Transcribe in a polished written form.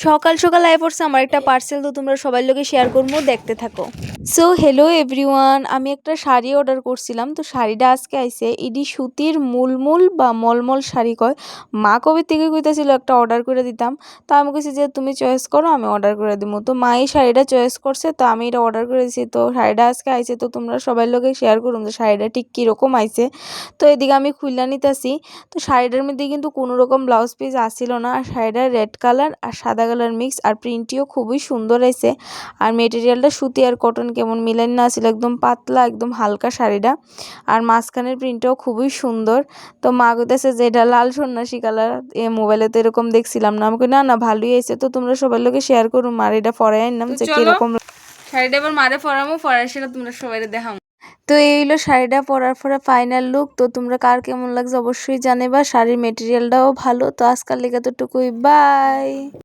সকাল সকাল আয় পড়ছে আমার একটা পার্সেল, তো তোমরা সবাই লোকে শেয়ার করবো, দেখতে থাকো। সো হ্যালো এভরিওয়ান, আমি একটা শাড়ি অর্ডার করছিলাম। তো শাড়িটা আজকে আইছে, ইডি সুতির মুলমুল বা মলমল শাড়ি কয়। মা কবে থেকে কইতাছিল একটা অর্ডার করে দিতাম, তো আমি কইছি যে তুমি চয়েস করো, আমি অর্ডার করে দিব। তো মা এই শাড়িটা চয়েস করছে, তো আমি এটা অর্ডার করে দিছি। তো শাড়িটা আজকে আইছে, তো তোমরা সবাই লোকে শেয়ার করুন যে শাড়িটা ঠিক কীরকম আইছে। তো এদিকে আমি খুললা নিতেছি। তো শাড়িটার মধ্যে কিন্তু কোনো রকম ব্লাউজ পিস আসছিল না, আর শাড়িটার রেড কালার আর সাদা কালার মিক্স, আর প্রিন্টটিও খুবই সুন্দর হয়েছে। আর মেটেরিয়ালটা সুতি আর কটন কেমন মিলান না ছিল, একদম পাতলা একদম হালকা শাড়িটা। আর মাঝখানের প্রিন্টটাও খুবই সুন্দর। তো মা কইতেছে যে এটা লাল সন্ন্যাসী কালার, মোবাইলে তো এরকম দেখছিলাম না। আমাকে না না ভালোই হয়েছে। তো তোমরা সবার লোকে শেয়ার করুন, মার এটা পরাই আনলাম যে কিরকম শাড়িটা। এবার মারে পরামো, পরার সেটা তোমরা সবাই দেখাও। তো এই হলো শাড়িটা পরার পরে ফাইনাল লুক। তো তোমরা কার কেমন লাগছে অবশ্যই জানাবা। শাড়ির মেটেরিয়ালটাও ভালো। তো আজকাল লেগে তো টুকুই, বাই।